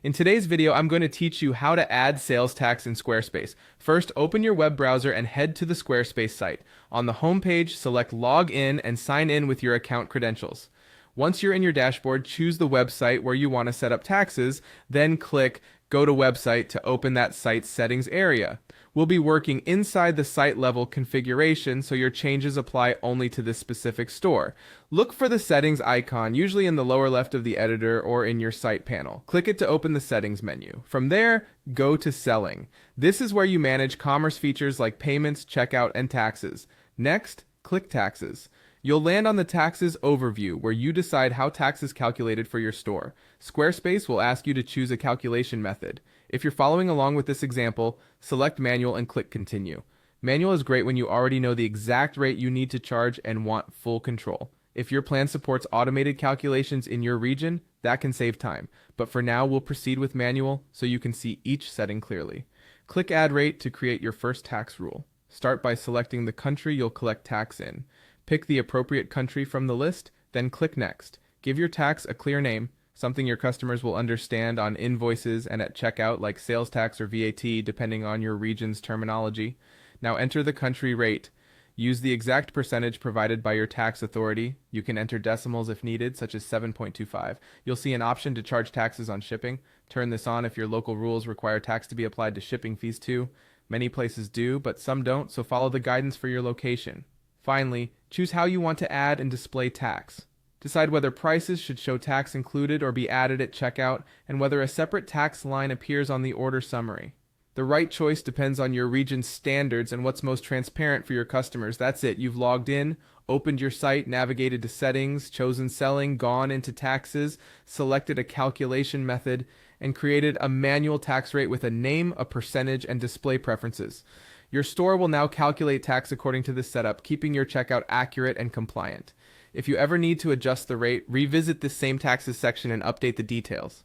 In today's video, I'm going to teach you how to add sales tax in Squarespace. First, open your web browser and head to the Squarespace site. On the home page, select Log In and sign in with your account credentials. Once you're in your dashboard, choose the website where you want to set up taxes, then click Go to Website to open that site's settings area. We'll be working inside the site level configuration, so your changes apply only to this specific store. Look for the settings icon, usually in the lower left of the editor or in your site panel. Click it to open the settings menu. From there, go to Selling. This is where you manage commerce features like payments, checkout, and taxes. Next, click Taxes. You'll land on the Taxes overview, where you decide how tax is calculated for your store. Squarespace will ask you to choose a calculation method. If you're following along with this example, select Manual and click Continue. Manual is great when you already know the exact rate you need to charge and want full control. If your plan supports automated calculations in your region, that can save time. But for now, we'll proceed with Manual so you can see each setting clearly. Click Add Rate to create your first tax rule. Start by selecting the country you'll collect tax in. Pick the appropriate country from the list, then click Next. Give your tax a clear name, something your customers will understand on invoices and at checkout, like sales tax or VAT, depending on your region's terminology. Now enter the country rate. Use the exact percentage provided by your tax authority. You can enter decimals if needed, such as 7.25. You'll see an option to charge taxes on shipping. Turn this on if your local rules require tax to be applied to shipping fees too. Many places do, but some don't, so follow the guidance for your location. Finally, choose how you want to add and display tax. Decide whether prices should show tax included or be added at checkout, and whether a separate tax line appears on the order summary. The right choice depends on your region's standards and what's most transparent for your customers. That's it. You've logged in, opened your site, navigated to settings, chosen selling, gone into taxes, selected a calculation method, and created a manual tax rate with a name, a percentage, and display preferences. Your store will now calculate tax according to this setup, keeping your checkout accurate and compliant. If you ever need to adjust the rate, revisit this same taxes section and update the details.